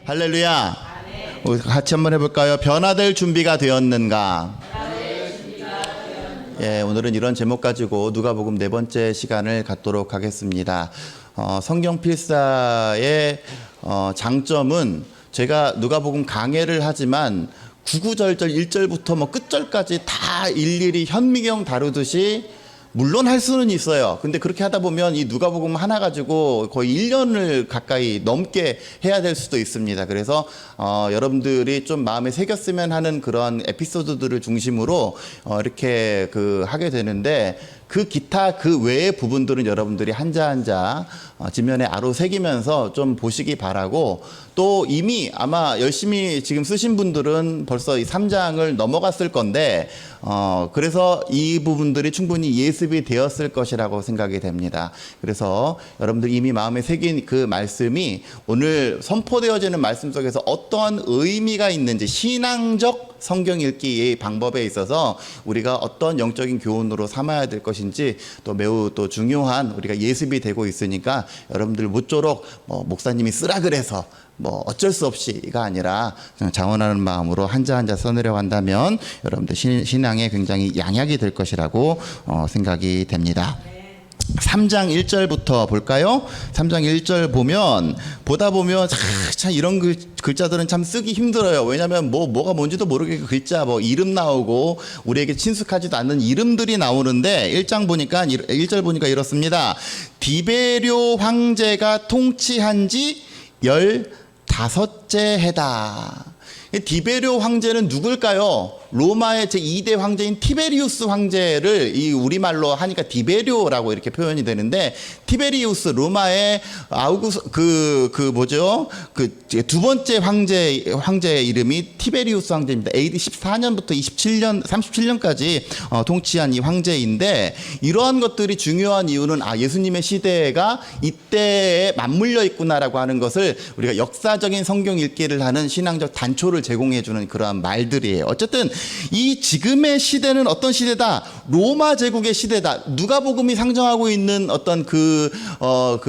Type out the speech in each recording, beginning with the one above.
할렐루야. 우리 같이 한번 해볼까요? 변화될 준비가 되었는가? 예, 오늘은 이런 제목 가지고 누가복음 4번째 시간을 갖도록 하겠습니다. 성경 필사의 장점은 제가 누가복음 강해를 하지만 구구절절 1절부터 뭐 끝절까지 다 일일이 현미경 다루듯이 물론 할 수는 있어요. 근데 그렇게 하다 보면 이 누가복음 하나 가지고 거의 1년을 가까이 넘게 해야 될 수도 있습니다. 그래서 여러분들이 좀 마음에 새겼으면 하는 그런 에피소드들을 중심으로 이렇게 하게 되는데, 그 기타 그 외의 부분들은 여러분들이 한자 한자 지면에 아로 새기면서 좀 보시기 바라고, 또 이미 아마 열심히 지금 쓰신 분들은 벌써 이 3장을 넘어갔을 건데 그래서 이 부분들이 충분히 예습이 되었을 것이라고 생각이 됩니다. 그래서 여러분들 이미 마음에 새긴 그 말씀이 오늘 선포되어지는 말씀 속에서 어떠한 의미가 있는지, 신앙적 성경 읽기의 방법에 있어서 우리가 어떤 영적인 교훈으로 삼아야 될 것인지 또 매우 또 중요한 우리가 예습이 되고 있으니까, 여러분들 모쪼록 목사님이 쓰라 그래서 어쩔 수 없이가 아니라 그냥 자원하는 마음으로 한자 한자 써내려간다면 여러분들 신앙에 굉장히 양약이 될 것이라고 생각이 됩니다. 3장 1절부터 볼까요? 3장 1절 보다 보면 참 이런 글자들은 참 쓰기 힘들어요. 왜냐하면 뭐가 뭔지도 모르게 글자 이름 나오고 우리에게 친숙하지도 않는 이름들이 나오는데 1절 보니까 이렇습니다. 디베료 황제가 통치한 지 15째 해다. 디베료 황제는 누굴까요? 로마의 제2대 황제인 티베리우스 황제를 이 우리말로 하니까 디베료라고 이렇게 표현이 되는데, 티베리우스 로마의 두 번째 황제의 이름이 티베리우스 황제입니다. AD 14년부터 37년까지 통치한 이 황제인데, 이러한 것들이 중요한 이유는 예수님의 시대가 이때에 맞물려 있구나라고 하는 것을 우리가 역사적인 성경 읽기를 하는 신앙적 단초를 제공해 주는 그러한 말들이에요. 어쨌든 이 지금의 시대는 어떤 시대다? 로마 제국의 시대다. 누가복음이 상정하고 있는 어떤 그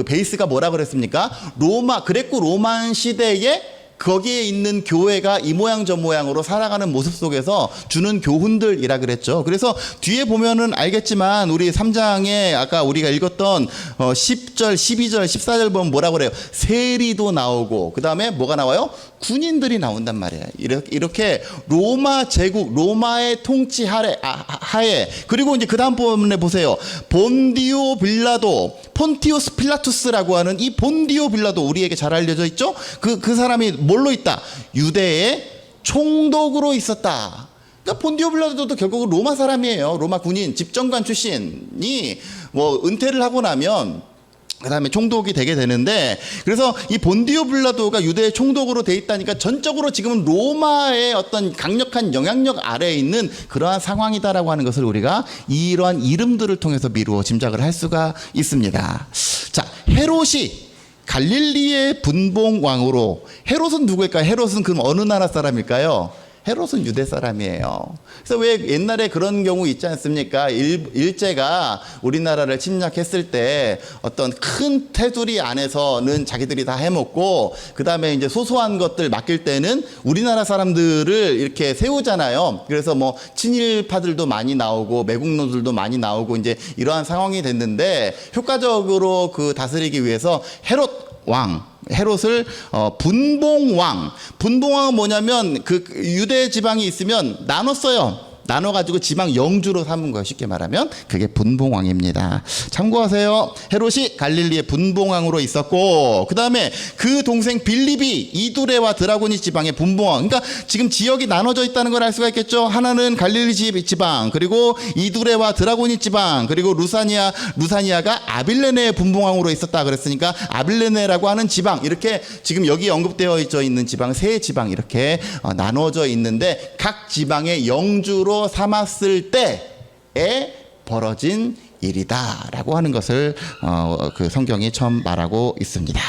베이스가 뭐라 그랬습니까? 그레코 로만 시대에 거기에 있는 교회가 이 모양 저 모양으로 살아가는 모습 속에서 주는 교훈들이라 그랬죠. 그래서 뒤에 보면은 알겠지만 우리 3장에 아까 우리가 읽었던 10절, 12절, 14절 보면 뭐라 그래요? 세리도 나오고 그 다음에 뭐가 나와요? 군인들이 나온단 말이에요. 이렇게 로마 제국, 로마의 통치 하에, 그리고 이제 그 다음 부분에 보세요. 본디오 빌라도, 폰티우스 필라투스라고 하는 이 본디오 빌라도, 우리에게 잘 알려져 있죠? 그 사람이 뭘로 있다? 유대의 총독으로 있었다. 그러니까 본디오 빌라도도 결국은 로마 사람이에요. 로마 군인, 집정관 출신이 은퇴를 하고 나면 그 다음에 총독이 되게 되는데, 그래서 이 본디오 빌라도가 유대의 총독으로 돼 있다니까 전적으로 지금은 로마의 어떤 강력한 영향력 아래에 있는 그러한 상황이다라고 하는 것을 우리가 이러한 이름들을 통해서 미루어 짐작을 할 수가 있습니다. 자, 헤롯이 갈릴리의 분봉왕으로, 헤롯은 누구일까요? 헤롯은 그럼 어느 나라 사람일까요? 헤롯은 유대 사람이에요. 그래서 왜 옛날에 그런 경우 있지 않습니까? 일제가 우리나라를 침략했을 때 어떤 큰 테두리 안에서는 자기들이 다 해먹고, 그 다음에 이제 소소한 것들 맡길 때는 우리나라 사람들을 이렇게 세우잖아요. 그래서 친일파들도 많이 나오고 매국노들도 많이 나오고 이제 이러한 상황이 됐는데, 효과적으로 다스리기 위해서 헤롯을 분봉왕은 뭐냐면 유대 지방이 있으면 나눠가지고 지방 영주로 삼은 거예요. 쉽게 말하면 그게 분봉왕입니다. 참고하세요. 헤롯이 갈릴리의 분봉왕으로 있었고, 그 다음에 그 동생 빌립이 이두레와 드라고니 지방의 분봉왕. 그러니까 지금 지역이 나눠져 있다는 걸 알 수가 있겠죠. 하나는 갈릴리 지방, 그리고 이두레와 드라고니 지방, 그리고 루사니아가 아빌레네의 분봉왕으로 있었다 그랬으니까 아빌레네라고 하는 지방, 이렇게 지금 여기 언급되어 있는 지방, 세 지방 이렇게 나눠져 있는데, 각 지방의 영주로 삼았을 때에 벌어진 일이다라고 하는 것을 성경이 처음 말하고 있습니다.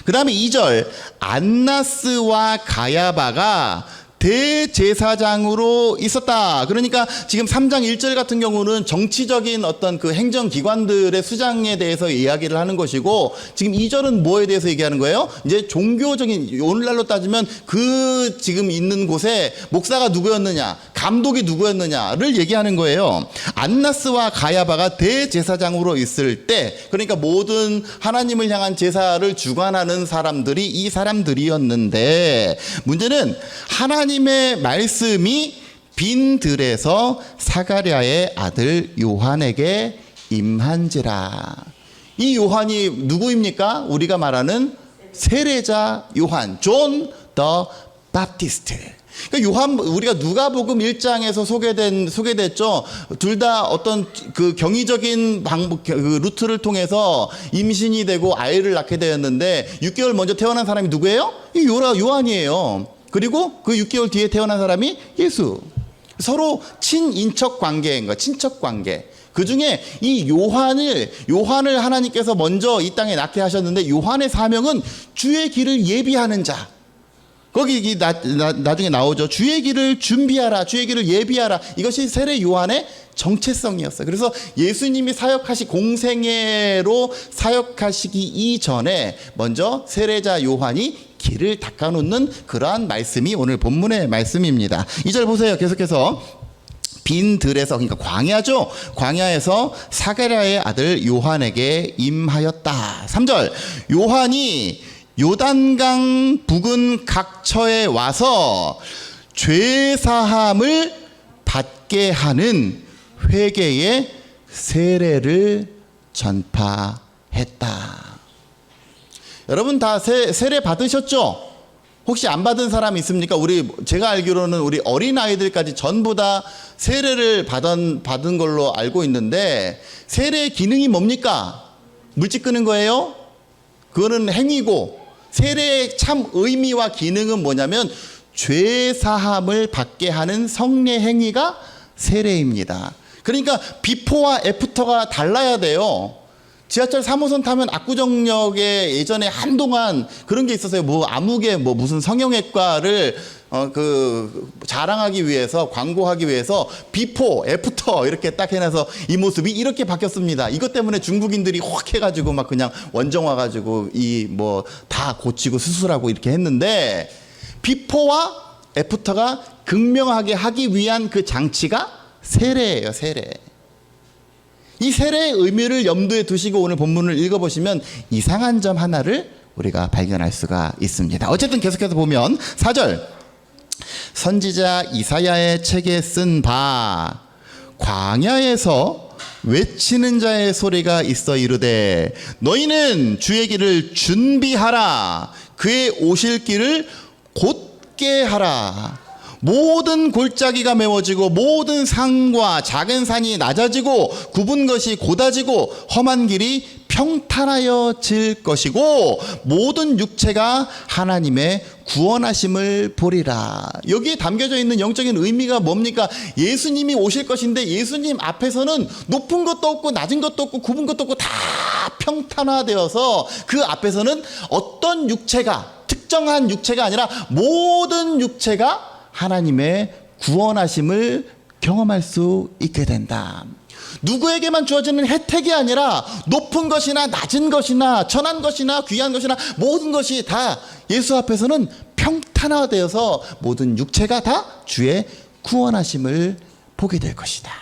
그 다음에 2절, 안나스와 가야바가 대제사장으로 있었다. 그러니까 지금 3장 1절 같은 경우는 정치적인 어떤 그 행정기관들의 수장에 대해서 이야기를 하는 것이고, 지금 2절은 뭐에 대해서 얘기하는 거예요? 이제 종교적인, 오늘날로 따지면 그 지금 있는 곳에 목사가 누구였느냐, 감독이 누구였느냐를 얘기하는 거예요. 안나스와 가야바가 대제사장으로 있을 때, 그러니까 모든 하나님을 향한 제사를 주관하는 사람들이 이 사람들이었는데, 문제는 하나님의 말씀이 빈 들에서 사가랴의 아들 요한에게 임한지라. 이 요한이 누구입니까? 우리가 말하는 세례자 요한, 존 더 바프티스트. 그러니까 요한, 우리가 누가복음 1장에서 소개됐죠. 둘 다 어떤 그 경이적인 그 루트를 통해서 임신이 되고 아이를 낳게 되었는데, 6개월 먼저 태어난 사람이 누구예요? 이 요한이에요. 그리고 그 6개월 뒤에 태어난 사람이 예수. 서로 친인척 관계인 거야. 친척 관계. 그 중에 이 요한을 하나님께서 먼저 이 땅에 낳게 하셨는데, 요한의 사명은 주의 길을 예비하는 자. 거기 나중에 나오죠. 주의 길을 준비하라, 주의 길을 예비하라. 이것이 세례 요한의 정체성이었어요. 그래서 예수님이 공생애로 사역하시기 이전에 먼저 세례자 요한이 길을 닦아놓는 그러한 말씀이 오늘 본문의 말씀입니다. 2절 보세요. 계속해서 빈 들에서, 그러니까 광야죠. 광야에서 사가랴의 아들 요한에게 임하였다. 3절 요한이 요단강 부근 각처에 와서 죄사함을 받게 하는 회개의 세례를 전파했다. 여러분 다 세례 받으셨죠? 혹시 안 받은 사람 있습니까? 제가 알기로는 우리 어린아이들까지 전부 다 세례를 받은 걸로 알고 있는데, 세례의 기능이 뭡니까? 물집 끄는 거예요? 그거는 행위고, 세례의 참 의미와 기능은 뭐냐면 죄 사함을 받게 하는 성례 행위가 세례입니다. 그러니까 비포와 애프터가 달라야 돼요. 지하철 3호선 타면 압구정역에 예전에 한동안 그런 게 있었어요. 암흑의 무슨 성형외과를 자랑하기 위해서, 광고하기 위해서 비포, 애프터 이렇게 딱 해놔서 이 모습이 이렇게 바뀌었습니다. 이것 때문에 중국인들이 확 해가지고 막 그냥 원정 와가지고 다 고치고 수술하고 이렇게 했는데, 비포와 애프터가 극명하게 하기 위한 그 장치가 세례예요, 세례. 이 세례의 의미를 염두에 두시고 오늘 본문을 읽어보시면 이상한 점 하나를 우리가 발견할 수가 있습니다. 어쨌든 계속해서 보면 4절, 선지자 이사야의 책에 쓴 바 광야에서 외치는 자의 소리가 있어 이르되, 너희는 주의 길을 준비하라, 그의 오실 길을 곧게 하라. 모든 골짜기가 메워지고 모든 산과 작은 산이 낮아지고 굽은 것이 곧아지고 험한 길이 평탄하여질 것이고 모든 육체가 하나님의 구원하심을 보리라. 여기에 담겨져 있는 영적인 의미가 뭡니까? 예수님이 오실 것인데, 예수님 앞에서는 높은 것도 없고 낮은 것도 없고 굽은 것도 없고 다 평탄화되어서 그 앞에서는 어떤 육체가, 특정한 육체가 아니라 모든 육체가 하나님의 구원하심을 경험할 수 있게 된다. 누구에게만 주어지는 혜택이 아니라 높은 것이나 낮은 것이나 천한 것이나 귀한 것이나 모든 것이 다 예수 앞에서는 평탄화되어서 모든 육체가 다 주의 구원하심을 보게 될 것이다.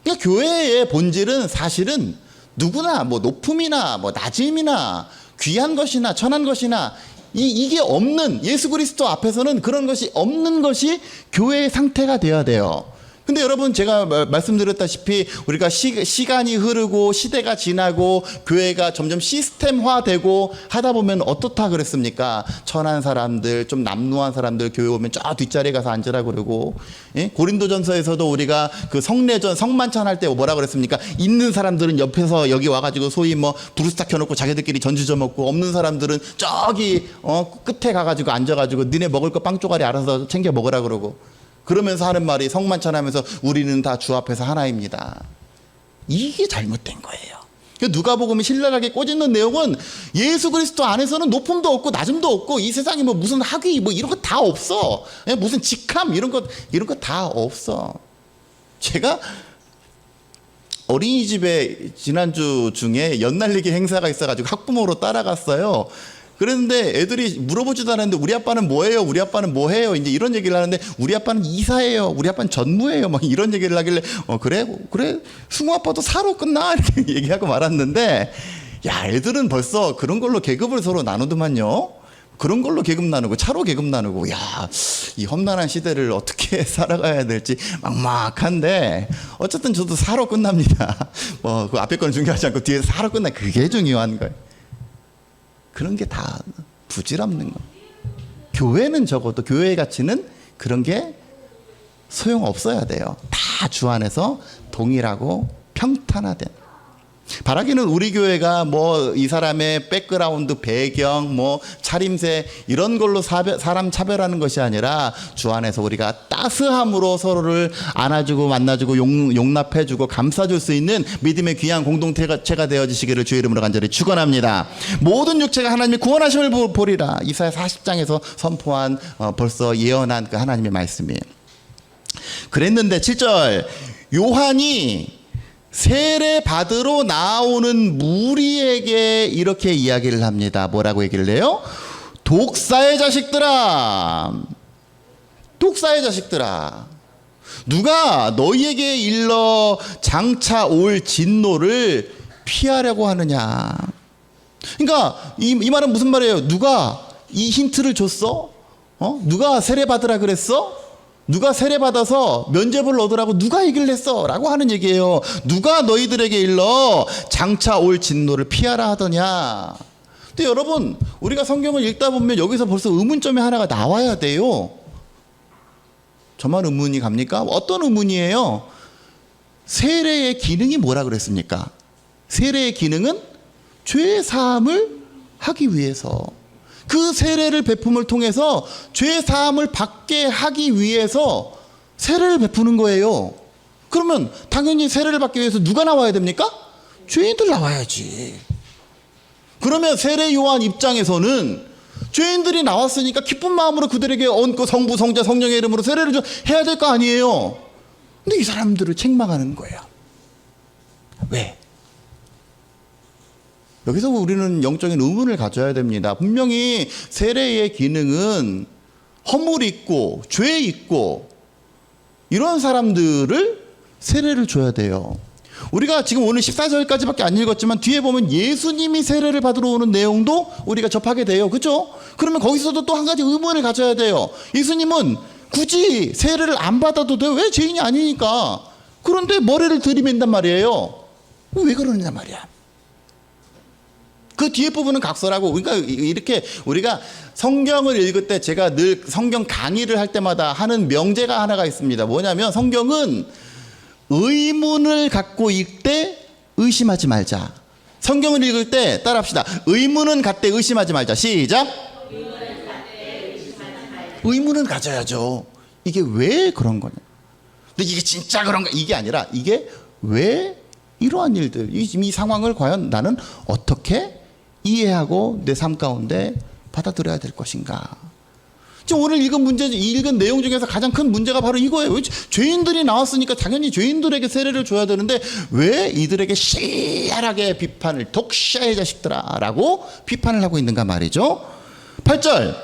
그러니까 교회의 본질은 사실은 누구나 높음이나 낮음이나 귀한 것이나 천한 것이나 이게 없는, 예수 그리스도 앞에서는 그런 것이 없는 것이 교회의 상태가 되어야 돼요. 근데 여러분, 제가 말씀드렸다시피 우리가 시간이 흐르고 시대가 지나고 교회가 점점 시스템화되고 하다 보면 어떻다 그랬습니까? 천한 사람들, 좀 남루한 사람들 교회 오면 저 뒷자리에 가서 앉으라 그러고, 예? 고린도전서에서도 우리가 그 성례전, 성만찬 할 때 뭐라 그랬습니까? 있는 사람들은 옆에서 여기 와가지고 소위 브루스타 켜놓고 자기들끼리 전주져 먹고, 없는 사람들은 저기 끝에 가가지고 앉아가지고 니네 먹을 거 빵 쪼가리 알아서 챙겨 먹으라 그러고, 그러면서 하는 말이 성만찬하면서 우리는 다 주 앞에서 하나입니다. 이게 잘못된 거예요. 누가복음이 신랄하게 꼬집는 내용은 예수 그리스도 안에서는 높음도 없고 낮음도 없고 이 세상에 뭐 무슨 학위 뭐 이런 거 다 없어. 무슨 직함 이런 거 다 없어. 제가 어린이집에 지난주 중에 연날리기 행사가 있어가지고 학부모로 따라갔어요. 그랬는데 애들이 물어보지도 않았는데 우리 아빠는 뭐예요? 우리 아빠는 뭐해요? 이제 이런 얘기를 하는데 우리 아빠는 이사예요. 우리 아빠는 전무예요. 막 이런 얘기를 하길래 그래 승우 아빠도 사로 끝나 이렇게 얘기하고 말았는데 야 애들은 벌써 그런 걸로 계급을 서로 나누더만요. 그런 걸로 계급 나누고 차로 계급 나누고 이 험난한 시대를 어떻게 살아가야 될지 막막한데 어쨌든 저도 사로 끝납니다. 뭐 그 앞에 거는 중요하지 않고 뒤에서 사로 끝나 그게 중요한 거예요. 그런 게 다 부질없는 거. 교회는 적어도 교회의 가치는 그런 게 소용없어야 돼요. 다 주 안에서 동일하고 평탄화된. 바라기는 우리 교회가 뭐 이 사람의 백그라운드 배경 뭐 차림새 이런 걸로 사람 차별하는 것이 아니라 주 안에서 우리가 따스함으로 서로를 안아주고 만나주고 용납해주고 감싸줄 수 있는 믿음의 귀한 공동체가 되어지시기를 주의 이름으로 간절히 축원합니다. 모든 육체가 하나님의 구원하심을 보리라. 이사야 40장에서 선포한 벌써 예언한 그 하나님의 말씀이에요. 그랬는데 7절 요한이 세례 받으러 나오는 무리에게 이렇게 이야기를 합니다. 뭐라고 얘기를 해요? 독사의 자식들아, 독사의 자식들아, 누가 너희에게 일러 장차 올 진노를 피하려고 하느냐. 그러니까 이 말은 무슨 말이에요? 누가 이 힌트를 줬어? 누가 세례 받으라 그랬어? 누가 세례받아서 면죄부를 얻으라고 누가 얘기를 했어? 라고 하는 얘기예요. 누가 너희들에게 일러 장차 올 진노를 피하라 하더냐. 근데 여러분 우리가 성경을 읽다 보면 여기서 벌써 의문점이 하나가 나와야 돼요. 저만 의문이 갑니까? 어떤 의문이에요? 세례의 기능이 뭐라 그랬습니까? 세례의 기능은 죄 사함을 하기 위해서, 그 세례를 베품을 통해서 죄 사함을 받게 하기 위해서 세례를 베푸는 거예요. 그러면 당연히 세례를 받기 위해서 누가 나와야 됩니까? 죄인들 나와야지. 그러면 세례 요한 입장에서는 죄인들이 나왔으니까 기쁜 마음으로 그들에게 얹고 성부 성자 성령의 이름으로 세례를 해야 될 거 아니에요. 근데 이 사람들을 책망하는 거예요. 왜? 여기서 우리는 영적인 의문을 가져야 됩니다. 분명히 세례의 기능은 허물 있고 죄 있고 이런 사람들을 세례를 줘야 돼요. 우리가 지금 오늘 14절까지밖에 안 읽었지만 뒤에 보면 예수님이 세례를 받으러 오는 내용도 우리가 접하게 돼요. 그렇죠? 그러면 거기서도 또 한 가지 의문을 가져야 돼요. 예수님은 굳이 세례를 안 받아도 돼요. 왜? 죄인이 아니니까. 그런데 머리를 들이맨단 말이에요. 왜 그러느냐 말이야. 그 뒤에 부분은 각설하고, 그러니까 이렇게 우리가 성경을 읽을 때 제가 늘 성경 강의를 할 때마다 하는 명제가 하나가 있습니다. 뭐냐면 성경은 의문을 갖고 읽되 의심하지 말자. 성경을 읽을 때 따라합시다. 의문은 갖되 의심하지 말자. 시작. 의문은 가져야죠. 이게 왜 그런 거냐. 근데 이게 진짜 그런가? 이게 아니라 이게 왜 이러한 일들, 이 상황을 과연 나는 어떻게 이해하고 내 삶 가운데 받아들여야 될 것인가. 지금 오늘 읽은 내용 중에서 가장 큰 문제가 바로 이거예요. 죄인들이 나왔으니까 당연히 죄인들에게 세례를 줘야 되는데 왜 이들에게 씨알하게 비판을, 독샤의 자식들아 라고 비판을 하고 있는가 말이죠. 8절.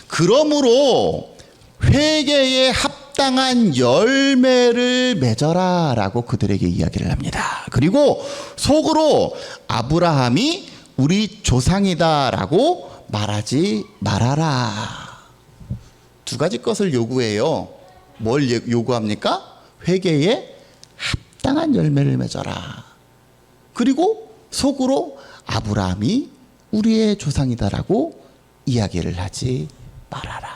그러므로 회개에 합당한 열매를 맺어라 라고 그들에게 이야기를 합니다. 그리고 속으로 아브라함이 우리 조상이다 라고 말하지 말아라. 두 가지 것을 요구해요. 뭘 요구합니까? 회개에 합당한 열매를 맺어라. 그리고 속으로 아브라함이 우리의 조상이다 라고 이야기를 하지 말아라.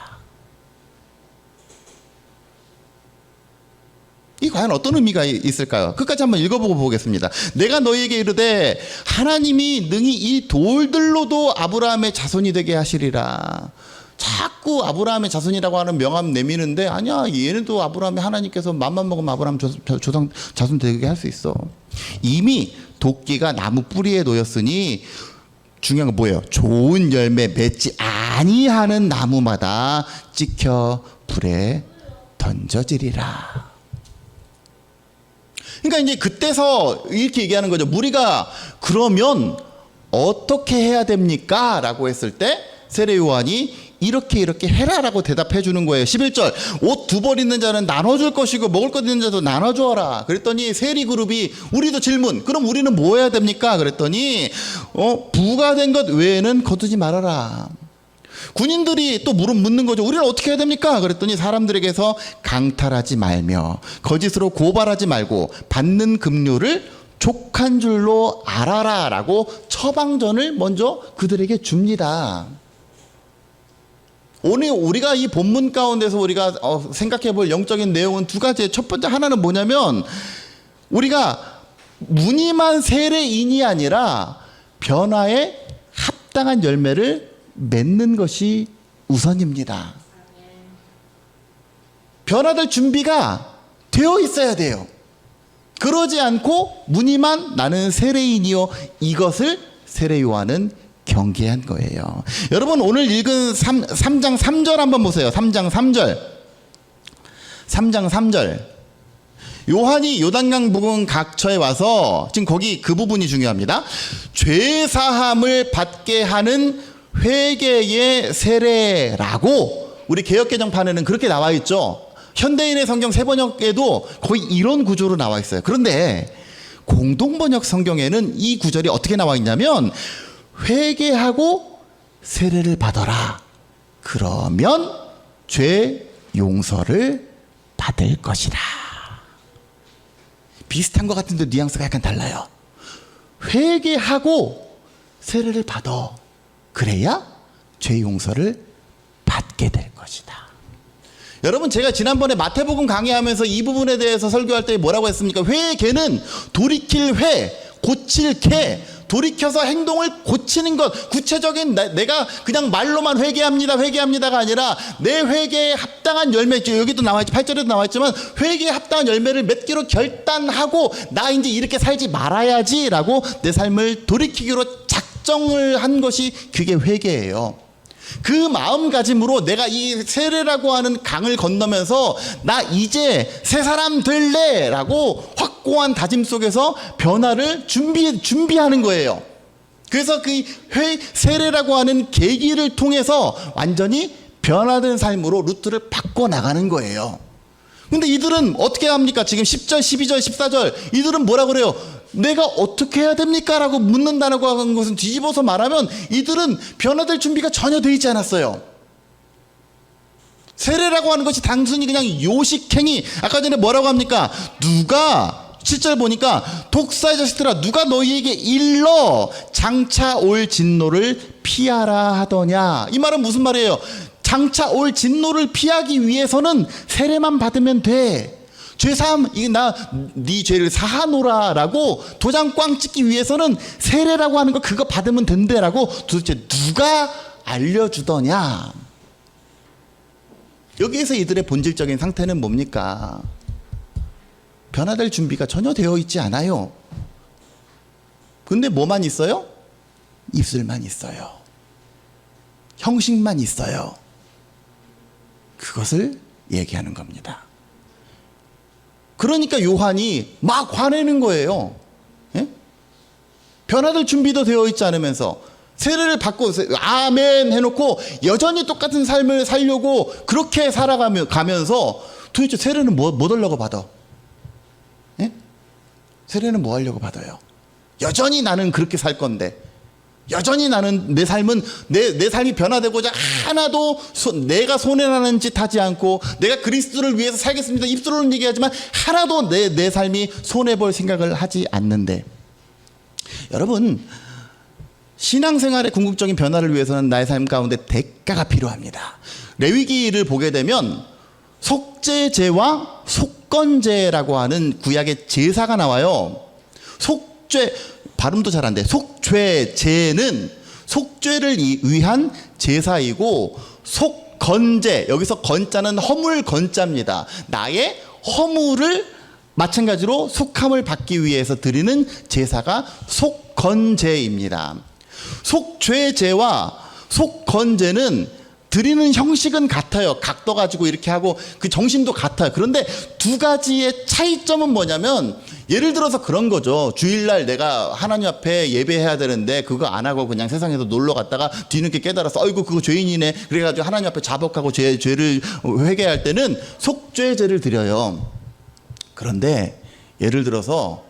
이 과연 어떤 의미가 있을까요? 끝까지 한번 읽어보고 보겠습니다. 내가 너희에게 이르되 하나님이 능히 이 돌들로도 아브라함의 자손이 되게 하시리라. 자꾸 아브라함의 자손이라고 하는 명함 내미는데 아니야, 얘네도 아브라함의 하나님께서 맘만 먹으면 아브라함 조상 자손 되게 할 수 있어. 이미 도끼가 나무 뿌리에 놓였으니 중요한 건 뭐예요? 좋은 열매 맺지 아니하는 나무마다 찍혀 불에 던져지리라. 그러니까 이제 그때서 이렇게 얘기하는 거죠. 무리가 그러면 어떻게 해야 됩니까? 라고 했을 때 세례 요한이 이렇게 해라라고 대답해 주는 거예요. 11절, 옷 두 벌 있는 자는 나눠줄 것이고 먹을 것 있는 자도 나눠주어라. 그랬더니 세리 그룹이 우리도 질문, 그럼 우리는 뭐 해야 됩니까? 그랬더니 부가 된 것 외에는 거두지 말아라. 군인들이 또 묻는 거죠. 우리는 어떻게 해야 됩니까? 그랬더니 사람들에게서 강탈하지 말며 거짓으로 고발하지 말고 받는 급료를 족한 줄로 알아라 라고 처방전을 먼저 그들에게 줍니다. 오늘 우리가 이 본문 가운데서 우리가 생각해 볼 영적인 내용은 두 가지. 첫 번째 하나는 뭐냐면 우리가 무늬만 세례인이 아니라 변화에 합당한 열매를 맺는 것이 우선입니다. 변화될 준비가 되어 있어야 돼요. 그러지 않고 무늬만 나는 세례인이요, 이것을 세례 요한은 경계한 거예요. 여러분 오늘 읽은 3장 3절 한번 보세요. 3장 3절. 3장 3절. 요한이 요단강 부근 각처에 와서, 지금 거기 그 부분이 중요합니다. 죄 사함을 받게 하는 회개의 세례라고 우리 개역개정판에는 그렇게 나와 있죠. 현대인의 성경 새번역에도 거의 이런 구조로 나와 있어요. 그런데 공동번역 성경에는 이 구절이 어떻게 나와 있냐면 회개하고 세례를 받아라. 그러면 죄 용서를 받을 것이라. 비슷한 것 같은데 뉘앙스가 약간 달라요. 회개하고 세례를 받아. 그래야 죄 용서를 받게 될 것이다. 여러분 제가 지난번에 마태복음 강의하면서 이 부분에 대해서 설교할 때 뭐라고 했습니까? 회개는 돌이킬 회, 고칠 개, 돌이켜서 행동을 고치는 것. 구체적인 내가 그냥 말로만 회개합니다가 아니라 내 회개에 합당한 열매, 여기도 나와있지, 8절에도 나와있지만 회개에 합당한 열매를 맺기로 결단하고 나 이제 이렇게 살지 말아야지 라고 내 삶을 돌이키기로 작정을 한 것이 그게 회개예요. 그 마음가짐으로 내가 이 세례라고 하는 강을 건너면서 나 이제 새 사람 될래 라고 확고한 다짐 속에서 변화를 준비하는 거예요. 그래서 그 세례라고 하는 계기를 통해서 완전히 변화된 삶으로 루트를 바꿔나가는 거예요. 근데 이들은 어떻게 합니까? 지금 10절, 12절, 14절 이들은 뭐라 그래요? 내가 어떻게 해야 됩니까? 라고 묻는다고 하는 것은 뒤집어서 말하면 이들은 변화될 준비가 전혀 되어 있지 않았어요. 세례라고 하는 것이 단순히 그냥 요식행위. 아까 전에 뭐라고 합니까? 누가 7절 보니까 독사의 자식들아 누가 너희에게 일러 장차 올 진노를 피하라 하더냐. 이 말은 무슨 말이에요? 장차 올 진노를 피하기 위해서는 세례만 받으면 돼. 죄사함, 네 죄를 사하노라라고 도장 꽝 찍기 위해서는 세례라고 하는 거 그거 받으면 된대라고 도대체 누가 알려주더냐. 여기에서 이들의 본질적인 상태는 뭡니까? 변화될 준비가 전혀 되어 있지 않아요. 근데 뭐만 있어요? 입술만 있어요. 형식만 있어요. 그것을 얘기하는 겁니다. 그러니까 요한이 막 화내는 거예요. 예? 변화될 준비도 되어 있지 않으면서 세례를 받고 아멘 해놓고 여전히 똑같은 삶을 살려고 그렇게 살아가면서 도대체 세례는 뭐 하려고 받아? 예? 세례는 뭐 하려고 받아요? 여전히 나는 그렇게 살 건데, 여전히 나는 내 삶은 내 삶이 변화되고자 하나도 내가 손해나는 짓 하지 않고 내가 그리스도를 위해서 살겠습니다 입술로는 얘기하지만 하나도 내 삶이 손해볼 생각을 하지 않는데, 여러분 신앙생활의 궁극적인 변화를 위해서는 나의 삶 가운데 대가가 필요합니다. 레위기를 보게 되면 속죄제와 속건제라고 하는 구약의 제사가 나와요. 속죄, 발음도 잘 안 돼. 속죄제는 속죄를 위한 제사이고 속건제, 여기서 건자는 허물 건자입니다. 나의 허물을 마찬가지로 속함을 받기 위해서 드리는 제사가 속건제입니다. 속죄제와 속건제는 드리는 형식은 같아요. 각도 가지고 이렇게 하고 그 정신도 같아요. 그런데 두 가지의 차이점은 뭐냐면, 예를 들어서 그런 거죠. 주일날 내가 하나님 앞에 예배해야 되는데 그거 안 하고 그냥 세상에서 놀러 갔다가 뒤늦게 깨달아서 어이구 그거 죄인이네, 그래가지고 하나님 앞에 자복하고 죄를 회개할 때는 속죄제를 드려요. 그런데 예를 들어서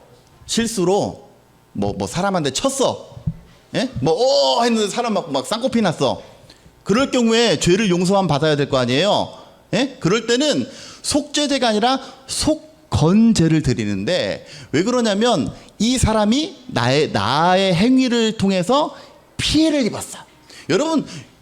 실수로 뭐 사람한테 쳤어, 예? 했는데 사람 막 쌍꺼풀이 났어. 그럴 경우에 죄를 용서만 받아야 될 거 아니에요. 예? 그럴 때는 속죄제가 아니라 속건제를 드리는데, 왜 그러냐면 이 사람이 나의 행위를 통해서 피해를 입었어.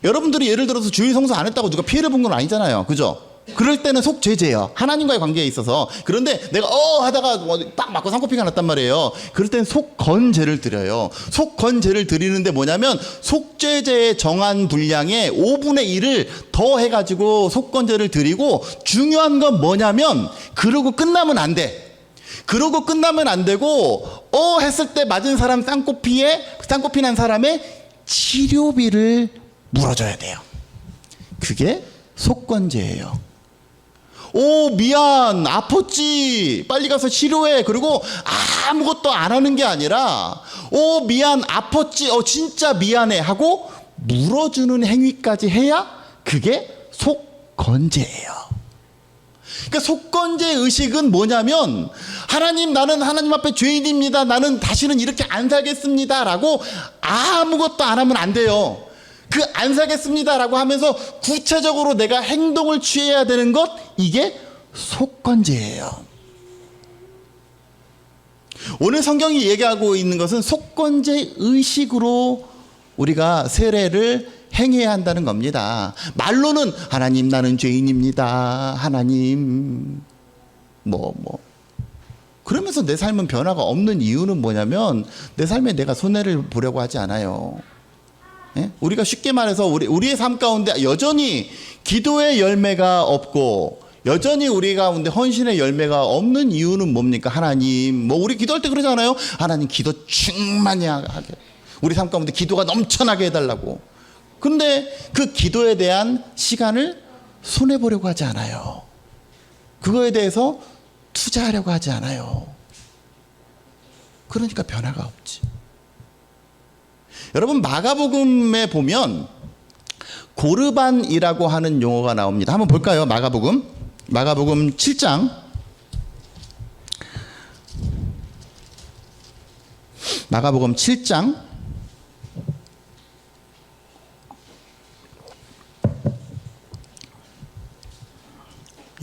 여러분들이 예를 들어서 주일 성수 안 했다고 누가 피해를 본 건 아니잖아요. 그죠? 그럴 때는 속죄제예요. 하나님과의 관계에 있어서. 그런데 내가 하다가 딱 맞고 쌍꺼풀이가 났단 말이에요. 그럴 때는 속건제를 드려요. 속건제를 드리는데 뭐냐면, 속죄제의 정한 분량의 5분의 1을 더 해가지고 속건제를 드리고, 중요한 건 뭐냐면 그러고 끝나면 안 돼. 그러고 끝나면 안 되고, 했을 때 맞은 사람 쌍꺼풀 난 사람의 치료비를 물어줘야 돼요. 그게 속건제예요. 미안, 아팠지, 빨리 가서 치료해. 그리고 아무것도 안 하는 게 아니라 미안, 아팠지, 진짜 미안해 하고 물어주는 행위까지 해야 그게 속건제예요. 그러니까 속건제 의식은 뭐냐면, 하나님, 나는 하나님 앞에 죄인입니다, 나는 다시는 이렇게 안 살겠습니다 라고 아무것도 안 하면 안 돼요. 그 안 살겠습니다라고 하면서 구체적으로 내가 행동을 취해야 되는 것, 이게 속건제예요. 오늘 성경이 얘기하고 있는 것은 속건제 의식으로 우리가 세례를 행해야 한다는 겁니다. 말로는 하나님, 나는 죄인입니다, 하나님 그러면서 내 삶은 변화가 없는 이유는 뭐냐면, 내 삶에 내가 손해를 보려고 하지 않아요. 예? 우리가 쉽게 말해서 우리의 삶 가운데 여전히 기도의 열매가 없고, 여전히 우리 가운데 헌신의 열매가 없는 이유는 뭡니까? 하나님, 우리 기도할 때 그러잖아요. 하나님, 기도 충만히 하게, 우리 삶 가운데 기도가 넘쳐나게 해달라고. 근데 그 기도에 대한 시간을 손해보려고 하지 않아요. 그거에 대해서 투자하려고 하지 않아요. 그러니까 변화가 없지. 여러분, 마가복음에 보면 고르반이라고 하는 용어가 나옵니다. 한번 볼까요? 마가복음 7장. 마가복음 7장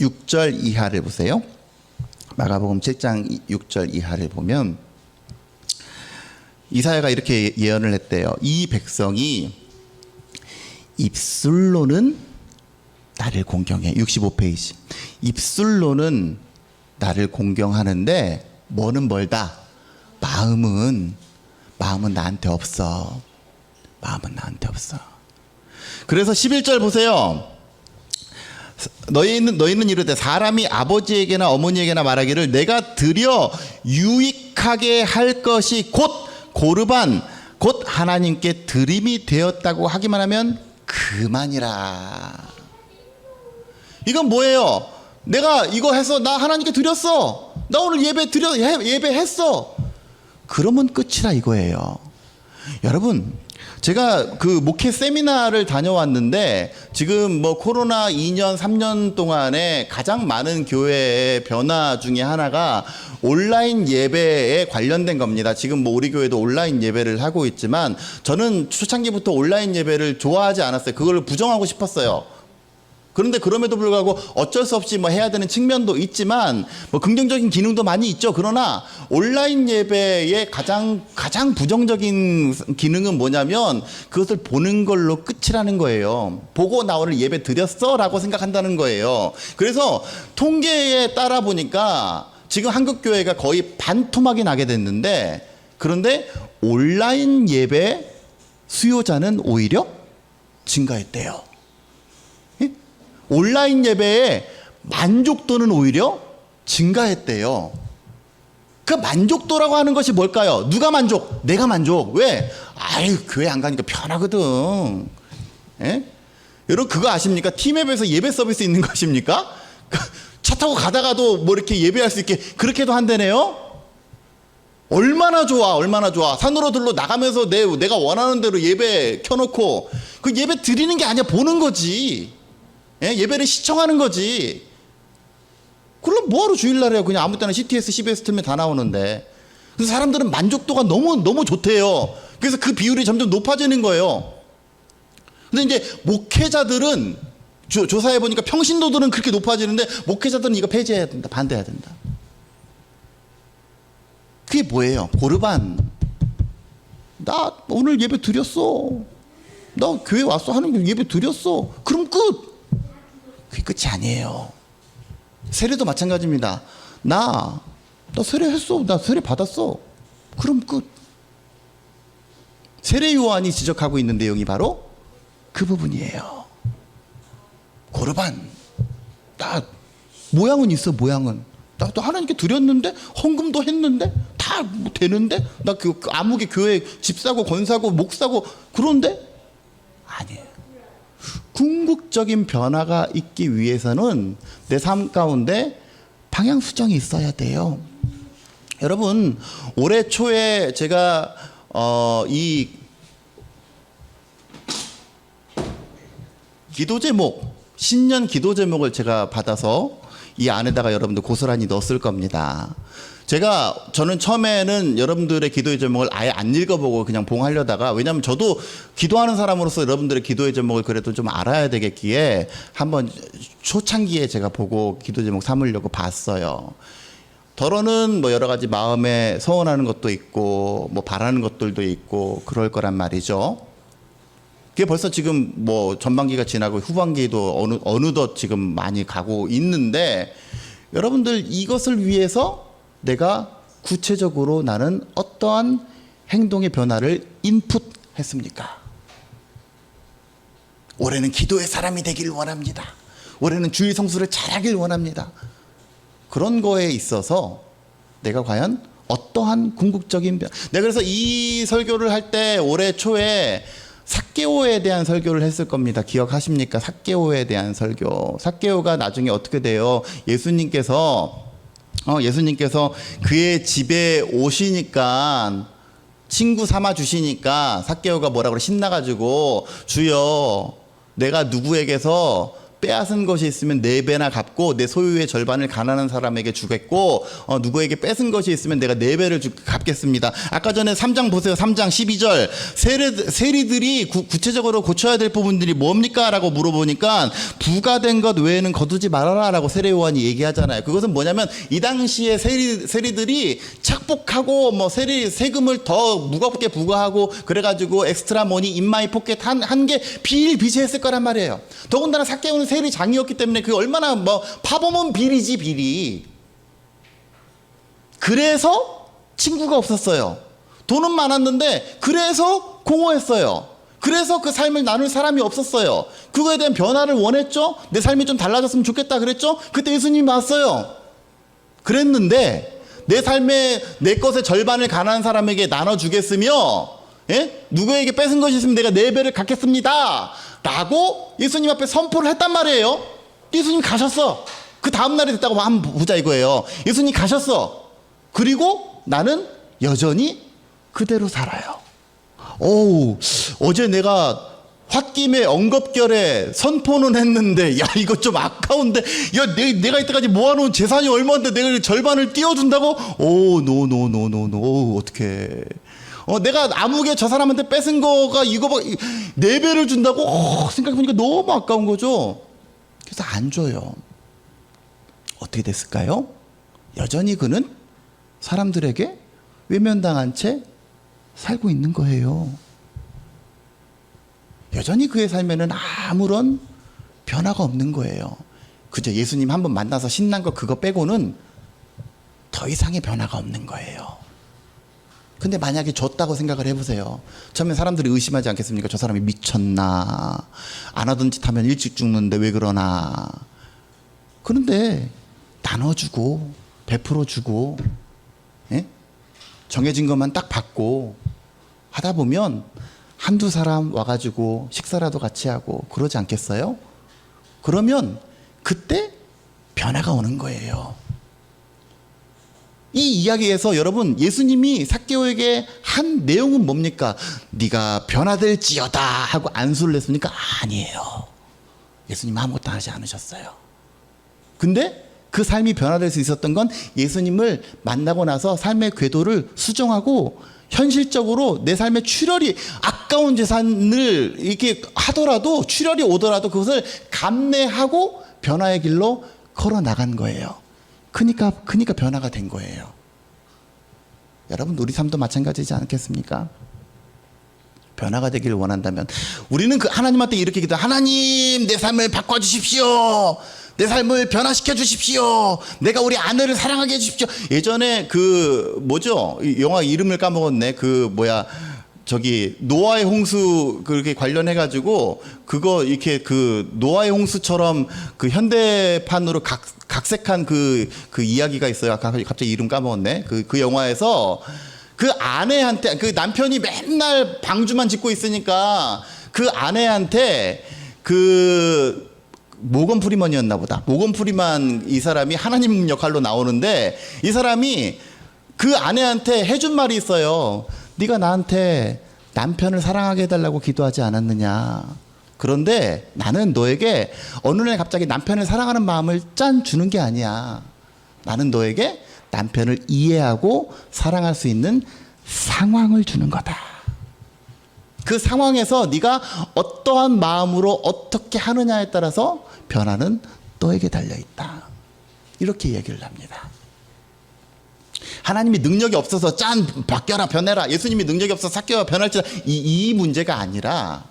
6절 이하를 보세요. 마가복음 7장 6절 이하를 보면 이사야가 이렇게 예언을 했대요. 이 백성이 입술로는 나를 공경해. 65페이지. 입술로는 나를 공경하는데 뭐는 멀다. 마음은 나한테 없어. 마음은 나한테 없어. 그래서 11절 보세요. 너희는 이르되 사람이 아버지에게나 어머니에게나 말하기를 내가 드려 유익하게 할 것이 곧 고르반, 곧 하나님께 드림이 되었다고 하기만 하면 그만이라. 이건 뭐예요? 내가 이거 해서 나 하나님께 드렸어, 나 오늘 예배했어, 그러면 끝이라 이거예요. 여러분, 제가 그 목회 세미나를 다녀왔는데, 지금 코로나 2년 3년 동안에 가장 많은 교회의 변화 중에 하나가 온라인 예배에 관련된 겁니다. 지금 우리 교회도 온라인 예배를 하고 있지만, 저는 초창기부터 온라인 예배를 좋아하지 않았어요. 그걸 부정하고 싶었어요. 그런데 그럼에도 불구하고 어쩔 수 없이 해야 되는 측면도 있지만, 긍정적인 기능도 많이 있죠. 그러나 온라인 예배의 가장 부정적인 기능은 뭐냐면, 그것을 보는 걸로 끝이라는 거예요. 보고 나 오늘 예배 드렸어 라고 생각한다는 거예요. 그래서 통계에 따라 보니까 지금 한국교회가 거의 반토막이 나게 됐는데, 그런데 온라인 예배 수요자는 오히려 증가했대요. 온라인 예배에 만족도는 오히려 증가했대요. 그 만족도라고 하는 것이 뭘까요? 누가 만족? 내가 만족. 왜? 아유, 교회 안 가니까 편하거든. 예? 여러분 그거 아십니까? 티맵에서 예배 서비스 있는 거 아십니까? 차 타고 가다가도 뭐 이렇게 예배할 수 있게 그렇게도 한다네요. 얼마나 좋아, 얼마나 좋아. 산으로 들러 나가면서 내가 원하는 대로 예배 켜놓고 그 예배 드리는 게 아니야, 보는 거지. 예? 예배를 시청하는 거지. 그럼 뭐하러 주일날에 그냥 아무 때나 CTS, CBS 틀면 다 나오는데. 그래서 사람들은 만족도가 너무 좋대요. 그래서 그 비율이 점점 높아지는 거예요. 근데 이제 목회자들은 조사해 보니까 평신도들은 그렇게 높아지는데 목회자들은 이거 폐지해야 된다, 반대해야 된다. 그게 뭐예요? 고르반. 나 오늘 예배 드렸어. 나 교회 왔어 하는 예배 드렸어. 그럼 끝. 그게 끝이 아니에요. 세례도 마찬가지입니다. 나 세례했어. 나 세례 받았어. 그럼 끝. 세례 요한이 지적하고 있는 내용이 바로 그 부분이에요. 고르반. 나 모양은 있어, 모양은. 나도 하나님께 드렸는데, 헌금도 했는데, 다 되는데, 나 아무개 교회 집 사고, 건 사고, 목 사고, 그런데? 아니에요. 궁극적인 변화가 있기 위해서는 내 삶 가운데 방향 수정이 있어야 돼요. 여러분, 올해 초에 제가 이 기도 제목, 신년 기도 제목을 제가 받아서 이 안에다가 여러분들 고스란히 넣었을 겁니다. 저는 처음에는 여러분들의 기도의 제목을 아예 안 읽어보고 그냥 봉하려다가, 왜냐하면 저도 기도하는 사람으로서 여러분들의 기도의 제목을 그래도 좀 알아야 되겠기에 한번 초창기에 제가 보고 기도 제목 삼으려고 봤어요. 더러는 뭐 여러 가지 마음에 서원하는 것도 있고 뭐 바라는 것들도 있고 그럴 거란 말이죠. 그게 벌써 지금 뭐 전반기가 지나고 후반기도 어느덧 지금 많이 가고 있는데, 여러분들 이것을 위해서 내가 구체적으로 나는 어떠한 행동의 변화를 인풋했습니까? 올해는 기도의 사람이 되길 원합니다. 올해는 주일 성수를 잘하길 원합니다. 그런 거에 있어서 내가 과연 어떠한 궁극적인 내가 그래서 이 설교를 할 때 올해 초에 삭개오에 대한 설교를 했을 겁니다. 기억하십니까? 삭개오에 대한 설교. 삭개오가 나중에 어떻게 돼요? 예수님께서 그의 집에 오시니까, 친구 삼아 주시니까 삭개오가 뭐라 그래? 신나가지고, 주여, 내가 누구에게서 빼앗은 것이 있으면 4배나 갚고 내 소유의 절반을 가난한 사람에게 주겠고, 누구에게 뺏은 것이 있으면 내가 4배를 갚겠습니다. 아까 전에 3장 보세요. 3장 12절. 세리들이 구체적으로 고쳐야 될 부분들이 뭡니까? 라고 물어보니까 부가된 것 외에는 거두지 말아라 라고 세례 요한이 얘기하잖아요. 그것은 뭐냐면 이 당시에 세리들이 착복하고 뭐 세금을 더 무겁게 부과하고 그래가지고 엑스트라 머니 인마이 포켓 한 게 비일비재했을 거란 말이에요. 더군다나 삭개오는 세리 장이었기 때문에 그게 얼마나 뭐 파보면 비리지, 비리. 그래서 친구가 없었어요. 돈은 많았는데 그래서 공허했어요. 그래서 그 삶을 나눌 사람이 없었어요. 그거에 대한 변화를 원했죠. 내 삶이 좀 달라졌으면 좋겠다 그랬죠. 그때 예수님이 왔어요. 그랬는데 내 삶에 내 것의 절반을 가난한 사람에게 나눠주겠으며, 예? 누구에게 뺏은 것이 있으면 내가 4배를 갚겠습니다 라고 예수님 앞에 선포를 했단 말이에요. 예수님 가셨어. 그 다음날이 됐다고 한번 보자 이거예요. 예수님 가셨어. 그리고 나는 여전히 그대로 살아요. 어제 내가 홧김에 언급결에 선포는 했는데, 야, 이거 좀 아까운데, 야, 내가 이때까지 모아놓은 재산이 얼마인데 내가 절반을 띄워준다고? 노, 어떡해. 내가 아무개 저 사람한테 뺏은 거가 이거 4배를 준다고? 생각해보니까 너무 아까운 거죠. 그래서 안 줘요. 어떻게 됐을까요? 여전히 그는 사람들에게 외면당한 채 살고 있는 거예요. 여전히 그의 삶에는 아무런 변화가 없는 거예요. 그저 예수님 한번 만나서 신난 거 그거 빼고는 더 이상의 변화가 없는 거예요. 근데 만약에 줬다고 생각을 해보세요. 처음에 사람들이 의심하지 않겠습니까? 저 사람이 미쳤나? 안 하던 짓 하면 일찍 죽는데 왜 그러나? 그런데 나눠주고 베풀어주고, 예? 정해진 것만 딱 받고 하다 보면 한두 사람 와가지고 식사라도 같이 하고 그러지 않겠어요? 그러면 그때 변화가 오는 거예요. 이 이야기에서 여러분, 예수님이 삭개오에게 한 내용은 뭡니까? 네가 변화될지어다 하고 안수를 했습니까? 아니에요. 예수님 아무것도 하지 않으셨어요. 근데 그 삶이 변화될 수 있었던 건 예수님을 만나고 나서 삶의 궤도를 수정하고 현실적으로 내 삶의 출혈이, 아까운 재산을 이렇게 하더라도, 출혈이 오더라도 그것을 감내하고 변화의 길로 걸어 나간 거예요. 그러니까 변화가 된 거예요. 여러분, 우리 삶도 마찬가지지 않겠습니까? 변화가 되기를 원한다면 우리는 그 하나님한테 이렇게 기도, 하나님 내 삶을 바꿔주십시오. 내 삶을 변화시켜 주십시오. 내가 우리 아내를 사랑하게 해주십시오. 예전에 그 뭐죠? 영화 이름을 까먹었네. 저기 노아의 홍수 그렇게 관련해 가지고 그거 이렇게 그 노아의 홍수처럼 그 현대판으로 각색한 그 이야기가 있어요. 갑자기 이름 까먹었네. 그 영화에서 그 아내한테, 그 남편이 맨날 방주만 짓고 있으니까 그 아내한테 그 모건 프리먼이었나 보다. 모건 프리만, 이 사람이 하나님 역할로 나오는데 이 사람이 그 아내한테 해준 말이 있어요. 네가 나한테 남편을 사랑하게 해달라고 기도하지 않았느냐. 그런데 나는 너에게 어느 날 갑자기 남편을 사랑하는 마음을 짠 주는 게 아니야. 나는 너에게 남편을 이해하고 사랑할 수 있는 상황을 주는 거다. 그 상황에서 네가 어떠한 마음으로 어떻게 하느냐에 따라서 변화는 너에게 달려있다. 이렇게 얘기를 합니다. 하나님이 능력이 없어서 짠 바뀌어라 변해라, 예수님이 능력이 없어서 삭개오가 변할지라, 이 문제가 아니라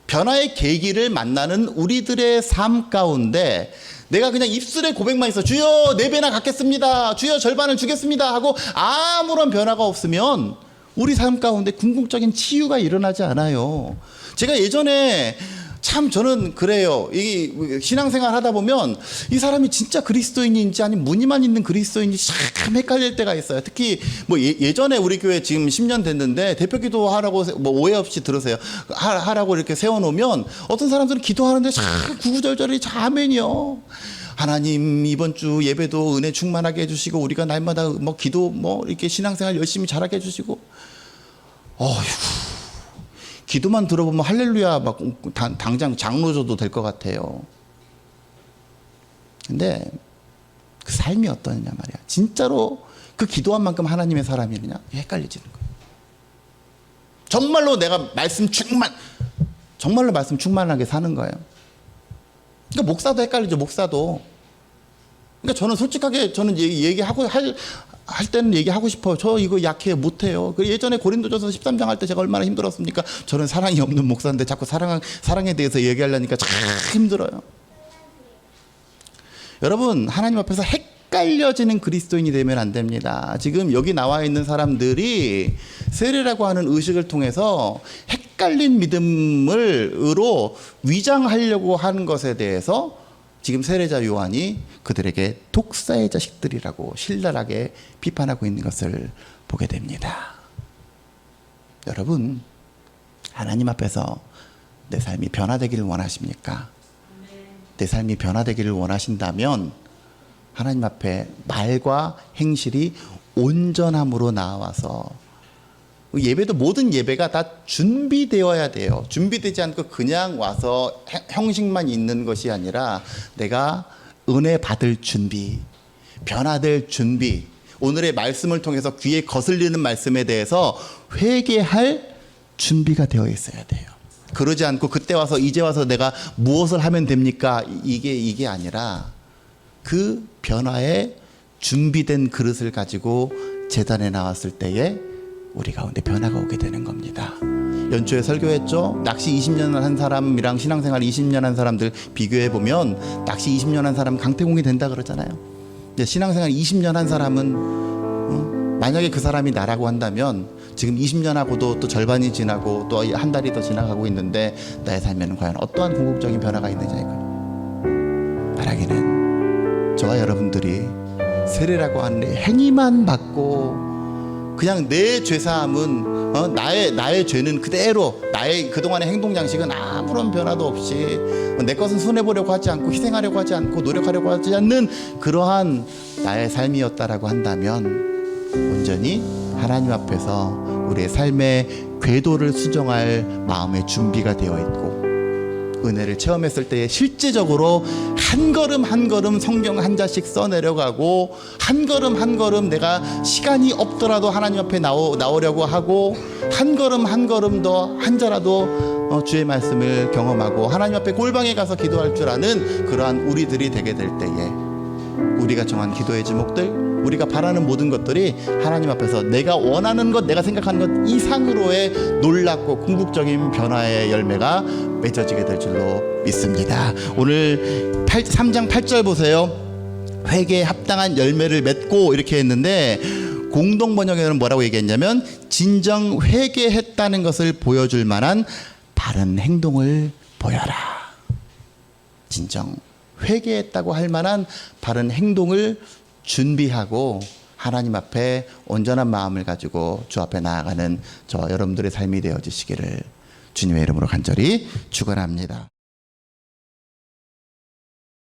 변화의 계기를 만나는 우리들의 삶 가운데 내가 그냥 입술에 고백만 있어, 주여 4배나 갚겠습니다, 주여 절반을 주겠습니다 하고 아무런 변화가 없으면 우리 삶 가운데 궁극적인 치유가 일어나지 않아요. 제가 예전에 참 저는 그래요. 이 신앙생활 하다 보면 이 사람이 진짜 그리스도인인지 아니면 무늬만 있는 그리스도인인지 참 헷갈릴 때가 있어요. 특히 뭐 예전에 우리 교회 지금 10년 됐는데 대표기도 하라고, 뭐 오해 없이 들으세요, 하라고 이렇게 세워놓으면 어떤 사람들은 기도하는데 참 구구절절히 아멘이요. 하나님 이번 주 예배도 은혜 충만하게 해주시고 우리가 날마다 뭐 기도 뭐 이렇게 신앙생활 열심히 잘하게 해주시고, 어휴, 기도만 들어보면 할렐루야 막 당장 장로 줘도 될 것 같아요. 근데 그 삶이 어떠냐 말이야. 진짜로 그 기도한 만큼 하나님의 사람이느냐, 헷갈려지는 거예요. 정말로 내가 정말로 말씀 충만하게 사는 거예요. 그러니까 목사도 헷갈리죠. 목사도. 그러니까 저는 솔직하게 저는 얘기하고 할 때는 얘기하고 싶어요. 저 이거 약해, 못해요. 예전에 고린도전서 13장 할 때 제가 얼마나 힘들었습니까? 저는 사랑이 없는 목사인데 자꾸 사랑에 대해서 얘기하려니까 참 힘들어요. 여러분, 하나님 앞에서 헷갈려지는 그리스도인이 되면 안 됩니다. 지금 여기 나와 있는 사람들이 세례라고 하는 의식을 통해서 헷갈린 믿음으로 위장하려고 하는 것에 대해서 지금 세례자 요한이 그들에게 독사의 자식들이라고 신랄하게 비판하고 있는 것을 보게 됩니다. 여러분, 하나님 앞에서 내 삶이 변화되기를 원하십니까? 내 삶이 변화되기를 원하신다면 하나님 앞에 말과 행실이 온전함으로 나와서, 예배도 모든 예배가 다 준비되어야 돼요. 준비되지 않고 그냥 와서 형식만 있는 것이 아니라 내가 은혜 받을 준비, 변화될 준비, 오늘의 말씀을 통해서 귀에 거슬리는 말씀에 대해서 회개할 준비가 되어 있어야 돼요. 그러지 않고 그때 와서 이제 와서 내가 무엇을 하면 됩니까? 이게 아니라 그 변화에 준비된 그릇을 가지고 제단에 나왔을 때에 우리 가운데 변화가 오게 되는 겁니다. 연초에 설교했죠. 낚시 20년 한 사람이랑 신앙생활 20년 한 사람들 비교해보면 낚시 20년 한 사람은 강태공이 된다 그러잖아요. 신앙생활 20년 한 사람은 만약에 그 사람이 나라고 한다면 지금 20년하고도 또 절반이 지나고 또 한 달이 더 지나가고 있는데 나의 삶에는 과연 어떠한 궁극적인 변화가 있느냐 이거예요. 말하기는 저와 여러분들이 세례라고 하는 행위만 받고 그냥 내 죄사함은 나의 죄는 그대로, 나의 그동안의 행동 양식은 아무런 변화도 없이 내 것은 손해보려고 하지 않고 희생하려고 하지 않고 노력하려고 하지 않는 그러한 나의 삶이었다라고 한다면 온전히 하나님 앞에서 우리의 삶의 궤도를 수정할 마음의 준비가 되어 있고 은혜를 체험했을 때에 실제적으로 한 걸음 한 걸음 성경 한 자씩 써내려가고 한 걸음 한 걸음 내가 시간이 없더라도 하나님 앞에 나오려고 하고 한 걸음 한 걸음 더 한자라도 주의 말씀을 경험하고 하나님 앞에 골방에 가서 기도할 줄 아는 그러한 우리들이 되게 될 때에 우리가 정한 기도의 제목들, 우리가 바라는 모든 것들이 하나님 앞에서 내가 원하는 것, 내가 생각하는 것 이상으로의 놀랍고 궁극적인 변화의 열매가 맺어지게 될 줄로 믿습니다. 오늘 3장 8절 보세요. 회개에 합당한 열매를 맺고 이렇게 했는데 공동 번역에는 뭐라고 얘기했냐면 진정 회개했다는 것을 보여줄 만한 바른 행동을 보여라. 진정 회개했다고 할 만한 바른 행동을 준비하고 하나님 앞에 온전한 마음을 가지고 주 앞에 나아가는 저 여러분들의 삶이 되어지시기를 주님의 이름으로 간절히 축원합니다.